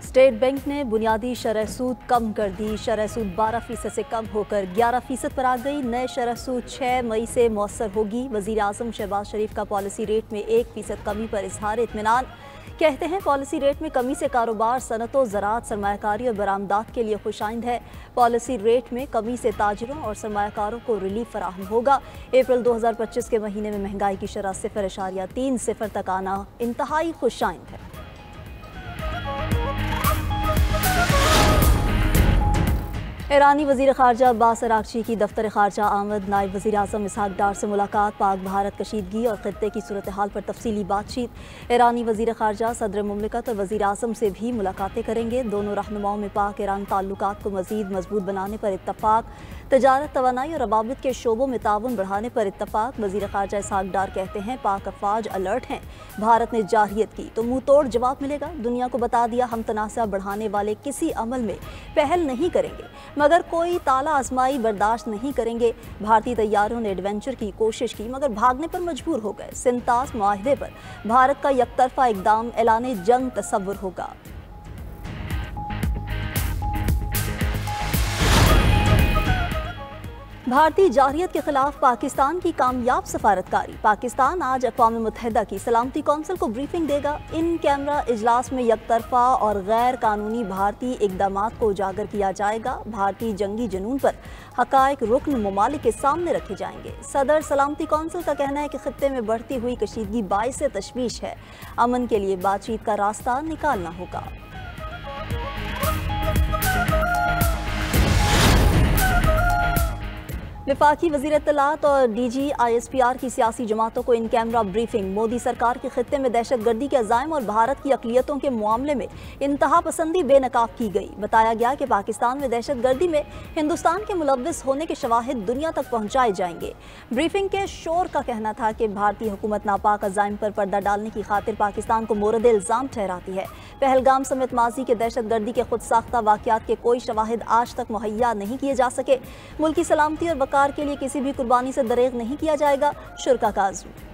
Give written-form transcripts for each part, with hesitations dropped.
State bank ने बुनियादी शरह सूद कम कर दी। शरह सूद 12% से कम होकर 11% पर आ गई। नए शरह सूद 6 मई से मौसर होगी। वज़ीर आज़म शहबाज शरीफ का पॉलिसी रेट में 1% कमी पर इजहार इत्मीनान। कहते हैं पॉलिसी रेट में कमी से कारोबार, सनतों, ज़राअत, सरमायाकारी और बरामदात के लिए खुशाइंद है। पॉलिसी रेट में कमी से ताजरों और सरमायाकारों को रिलीफ फराहम होगा। अप्रैल 2025 के महीने में महंगाई की शरह 0.30 तक आना इंतहाई खुशाइंद है। ईरानी वज़ीर ख़ारजा अब्बास अराग़ची की दफ्तर ख़ारजा आमद। नायब वज़ीर आज़म इसहाक़ डार से मुलाकात। पाक भारत कशीदगी और ख़ित्ते की सूरत हाल पर तफसीली बातचीत। ईरानी वज़ीर ख़ारजा सदर मुमलिकत और वज़ीर आज़म से भी मुलाकातें करेंगे। दोनों रहनुमाओं में पाक ईरान ताल्लुकात को मज़ीद मजबूत बनाने पर इत्तफ़ाक़। तजारत, तवानाई और रवाबित के शोबों में ताउन बढ़ाने पर इत्तफ़ाक़। वज़ीर ख़ारजा इसहाक़ डार कहते हैं पाक अफ़वाज अलर्ट हैं। भारत ने जारहियत की तो मुँह तोड़ जवाब मिलेगा। दुनिया को बता दिया हम तनाज़ा बढ़ाने वाले किसी अमल में पहल नहीं करेंगे, मगर कोई ताला आजमाई बर्दाश्त नहीं करेंगे। भारतीय तैयारों ने एडवेंचर की कोशिश की मगर भागने पर मजबूर हो गए। सिंतास मुआहदे पर भारत का यकतरफा इक़दाम ऐलाने जंग तस्वुर होगा। भारतीय जारहियत के खिलाफ पाकिस्तान की कामयाब सफारतकारी। पाकिस्तान आज अक़वाम मुत्तहिदा की सलामती कौंसिल को ब्रीफिंग देगा। इन कैमरा इजलास में यकतरफा और गैर कानूनी भारतीय इक़दामात को उजागर किया जाएगा। भारतीय जंगी जुनून पर हक़ाइक़ रुकन ममालिक के सामने रखे जाएंगे। सदर सलामती कौंसिल का कहना है कि खित्ते में बढ़ती हुई कशीदगी बाइस तशवीश है। अमन के लिए बातचीत का रास्ता निकालना होगा। वफाकी वज़ीर इत्तलात और DG/ISPR की सियासी जमातों को इन कैमरा ब्रीफिंग। मोदी सरकार के खित्ते में दहशतगर्दी के अज़ाइम और भारत की अक़लियतों के मामले में इंतहा पसंदी बेनकाब की गई। बताया गया कि पाकिस्तान में दहशतगर्दी में हिंदुस्तान के मुलव्विस होने के शवाहिद दुनिया तक पहुँचाए जाएंगे। ब्रीफिंग के शोर का कहना था कि भारतीय हुकूमत नापाक अज़ाइम पर पर्दा डालने की खातिर पाकिस्तान को मोरद इल्ज़ाम ठहराती है। पहलगाम समेत माजी के दहशतगर्दी के खुद साख्ता वाक़यात के कोई शवाहिद आज तक मुहैया नहीं किए जा सके। मुल्की सलामती और वक़ार के लिए किसी भी कुर्बानी से दरेग नहीं किया जाएगा। शुरा का आज़म।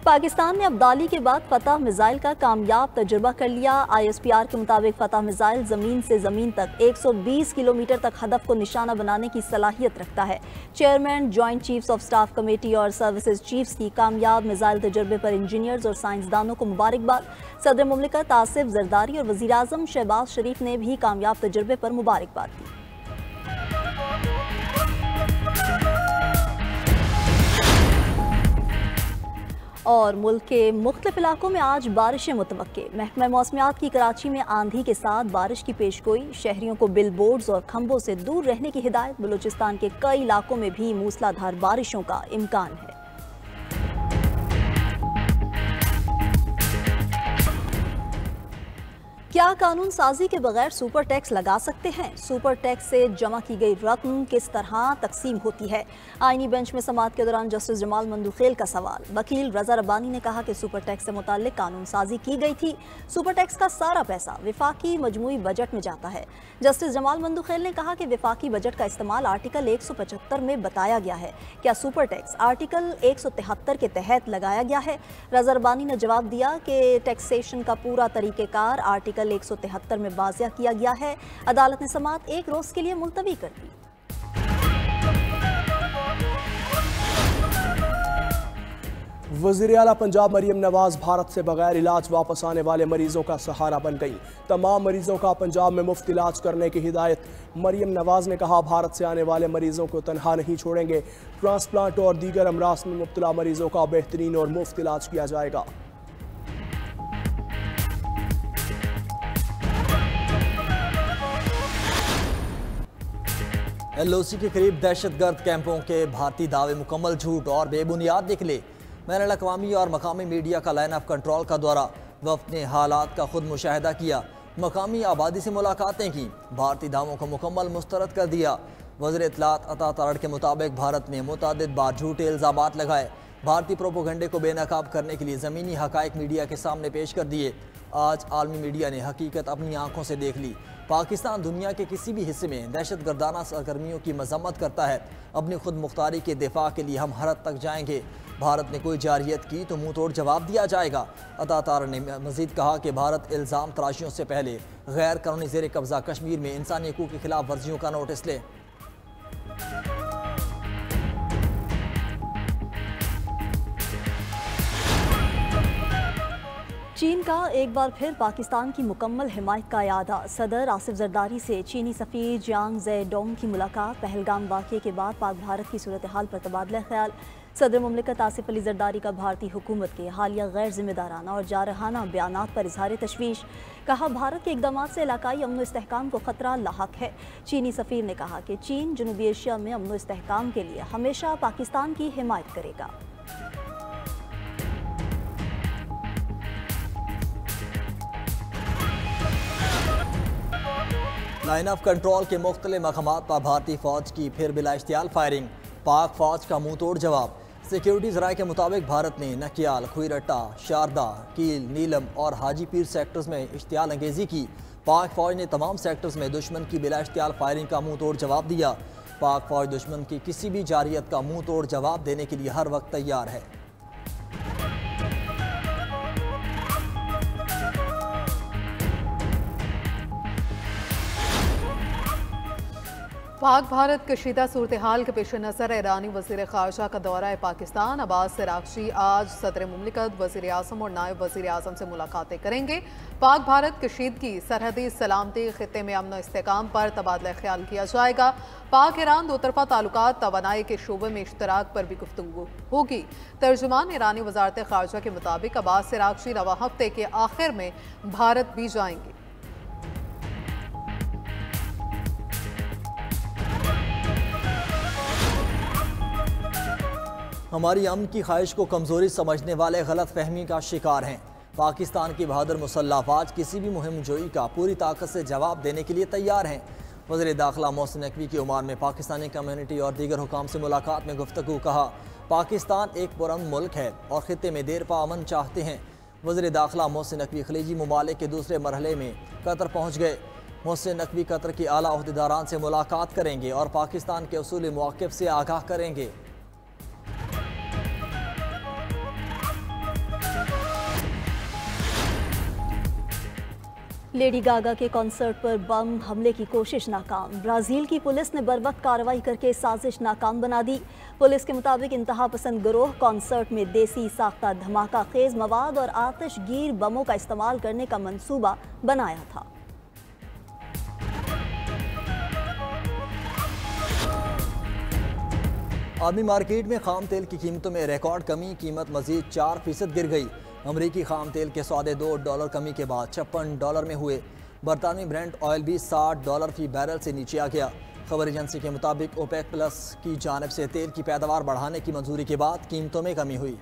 पाकिस्तान ने अब्दाली के बाद फतह मिसाइल का कामयाब तजुर्बा कर लिया। ISPR के मुताबिक फतह मिसाइल ज़मीन से ज़मीन तक 120 किलोमीटर तक हदफ को निशाना बनाने की सलाहियत रखता है। Chairman, joint chiefs of staff committee और सर्विसेज चीफ्स की कामयाब मिसाइल तजुर्बे पर इंजीनियर्स और साइंसदानों को मुबारकबाद। सदर मुमलिकत आसिफ जरदारी और वज़ीर आज़म शहबाज शरीफ ने भी कामयाब तजुर्बे पर मुबारकबाद दी। और मुल्क के मुख्तलिफ इलाकों में आज बारिशें मुतवक्के। महकमा मौसमियात की कराची में आंधी के साथ बारिश की पेशगोई। शहरियों को बिल बोर्ड्स और खंभों से दूर रहने की हिदायत। बलूचिस्तान के कई इलाकों में भी मूसलाधार बारिशों का इम्कान है। क्या कानून साजी के बगैर सुपर टैक्स लगा सकते हैं? सुपर टैक्स से जमा की गई रकम किस तरह तकसीम होती है? आईनी बेंच में समाअत के दौरान जस्टिस जमाल मंदुखेल का सवाल। वकील रजा रब्बानी ने कहा कि सुपर टैक्स से मुताल्लिक कानून साजी की गई थी। सुपर टैक्स का सारा पैसा वफाकी मजमूई बजट में जाता है। जस्टिस जमाल मंदुखेल ने कहा कि वफाकी बजट का इस्तेमाल आर्टिकल 175 में बताया गया है। क्या सुपर टैक्स आर्टिकल 173 के तहत लगाया गया है? रजा रब्बानी ने जवाब दिया कि टैक्सेशन का पूरा तरीक़ेकार आर्टिकल 173 में वाज़िया किया गया है। अदालत ने समाअत एक रोज के लिए मुलतवी कर दी। वज़ीर आला पंजाब मरियम नवाज भारत से बगैर इलाज वापस आने वाले मरीजों का सहारा बन गई। तमाम मरीजों का पंजाब में मुफ्त इलाज करने की हिदायत। मरियम नवाज ने कहा भारत से आने वाले मरीजों को तनहा नहीं छोड़ेंगे। ट्रांसप्लांट और दीगर अमराज में मुब्तला मरीजों का बेहतरीन और मुफ्त इलाज किया जाएगा। LOC के करीब दहशतगर्द कैंपों के भारतीय दावे मुकम्मल झूठ और बेबुनियाद निकले। बैनुल अक़वामी और मकामी मीडिया का लाइन ऑफ कंट्रोल का दौरा। वफ़द ने हालात का खुद मुशाहिदा किया। मकामी आबादी से मुलाकातें की। भारतीय दावों को मुकम्मल मुस्तरद कर दिया। वज़ीर इत्तलात अता तारड़ के मुताबिक भारत ने मुतअद्दिद बार झूठे इल्ज़ामात लगाए। भारतीय प्रोपोगंडे को बेनकाब करने के लिए ज़मीनी हक़ाइक़ मीडिया के सामने पेश कर दिए। आज आलमी मीडिया ने हकीकत अपनी आंखों से देख ली। पाकिस्तान दुनिया के किसी भी हिस्से में दहशतगर्दाना सरगर्मियों की मजम्मत करता है। अपनी खुद मुख्तारी के दिफा के लिए हम हर हद तक जाएंगे। भारत ने कोई जारियत की तो मुंह तोड़ जवाब दिया जाएगा। अतातार ने मजीद कहा कि भारत इल्ज़ाम तराशियों से पहले गैर कानूनी ज़ेर कब्ज़ा कश्मीर में इंसानी हकूक़ की खिलाफ वर्जियों का नोटिस ले। चीन का एक बार फिर पाकिस्तान की मुकम्मल हिमायत का इरादा। सदर आसिफ जरदारी से चीनी सफ़ीर जियांग ज़ेडोंग की मुलाकात। पहलगाम वाक़े के बाद पाक भारत की सूरत हाल पर तबादला ख्याल। सदर मुमलिकत आसिफ अली जरदारी का भारतीय हुकूमत के हालिया गैर जिम्मेदाराना और जारहाना बयानात पर इजहार तशवीश। कहा, भारत के इक़दाम से इलाकाई अमन व इस्तेहकाम को ख़तरा लाहक है। चीनी सफ़ीर ने कहा कि चीन जनूबी एशिया में अमन व इस्तेहकाम के लिए हमेशा पाकिस्तान की हिमायत करेगा। लाइन ऑफ कंट्रोल के मुख्तलिफ मकामात पर भारतीय फौज की फिर बिला इश्तियाल फायरिंग। पाक फौज का मुंह तोड़ जवाब। सिक्योरिटी ज़राए के मुताबिक भारत ने नकियाल, खुईरट्टा, शारदा, कील, नीलम और हाजी पीर सेक्टर्स में इश्तियाल अंगेज़ी की। पाक फौज ने तमाम सेक्टर्स में दुश्मन की बिला इश्तियाल फायरिंग का मुंह तोड़ जवाब दिया। पाक फौज दुश्मन की किसी भी जारियत का मुंह तोड़ जवाब देने के लिए हर वक्त तैयार है। पाक भारत कशीदा सूरत हाल के पेश नज़र ईरानी वज़ीर ख़ारजा का दौरा पाकिस्तान। अब्बास अराग़ची आज सदर मुमलिकत, वज़ीर आज़म और नायब वज़ीर आज़म से मुलाकातें करेंगे। पाक भारत कशीदगी, सरहदी सलामती, ख़ित्ते में अमन इस्तेहकाम पर तबादला ख्याल किया जाएगा। पाक ईरान दो तरफ़ा ताल्लुकात, तवानाई के शोबे में इश्तराक पर भी गुफ्तगू होगी। तर्जुमान ईरानी वज़ारत ख़ारजा के मुताबिक अब्बास अराग़ची रवा हफ्ते के आखिर में भारत भी जाएंगे। हमारी अमन की ख्वाहिश को कमज़ोरी समझने वाले गलत फहमी का शिकार हैं। पाकिस्तान की बहादुर मुसल्लह अफ़वाज किसी भी मुहिम जोई का पूरी ताकत से जवाब देने के लिए तैयार हैं। वज़ीर दाखिला मोहसिन नकवी की ओमान में पाकिस्तानी कम्यूनिटी और दीगर हुकाम से मुलाकात में गुफ्तगू। कहा, पाकिस्तान एक पुरअमन मुल्क है और ख़ित्ते में देर पा अमन चाहते हैं। वज़ीर दाखिला मोहसिन नकवी खलीजी ममालिक के दूसरे मरहले में कतर पहुँच गए। मोहसिन नकवी कतर की आला अहदेदारान से मुलाकात करेंगे और पाकिस्तान के उसूली मौक़िफ़ से आगाह करेंगे। लेडी गागा के कॉन्सर्ट पर बम हमले की कोशिश नाकाम। ब्राज़ील की पुलिस ने बरवक्त कार्रवाई करके साजिश नाकाम बना दी। पुलिस के मुताबिक इंतहा पसंद गिरोह कॉन्सर्ट में देसी साख्ता धमाका खेज मवाद और आतिशगीर बमों का इस्तेमाल करने का मंसूबा बनाया था। आलमी मार्केट में खाम तेल की कीमतों में रिकॉर्ड कमी। कीमत मजीद 4% गिर गई। अमरीकी खाम तेल के सौदे $2 कमी के बाद $56 में हुए। बरतानवी ब्रेंट ऑयल भी $60 फी बैरल से नीचे आ गया। खबर एजेंसी के मुताबिक ओपेक प्लस की जानिब से तेल की पैदावार बढ़ाने की मंजूरी के बाद कीमतों में कमी हुई।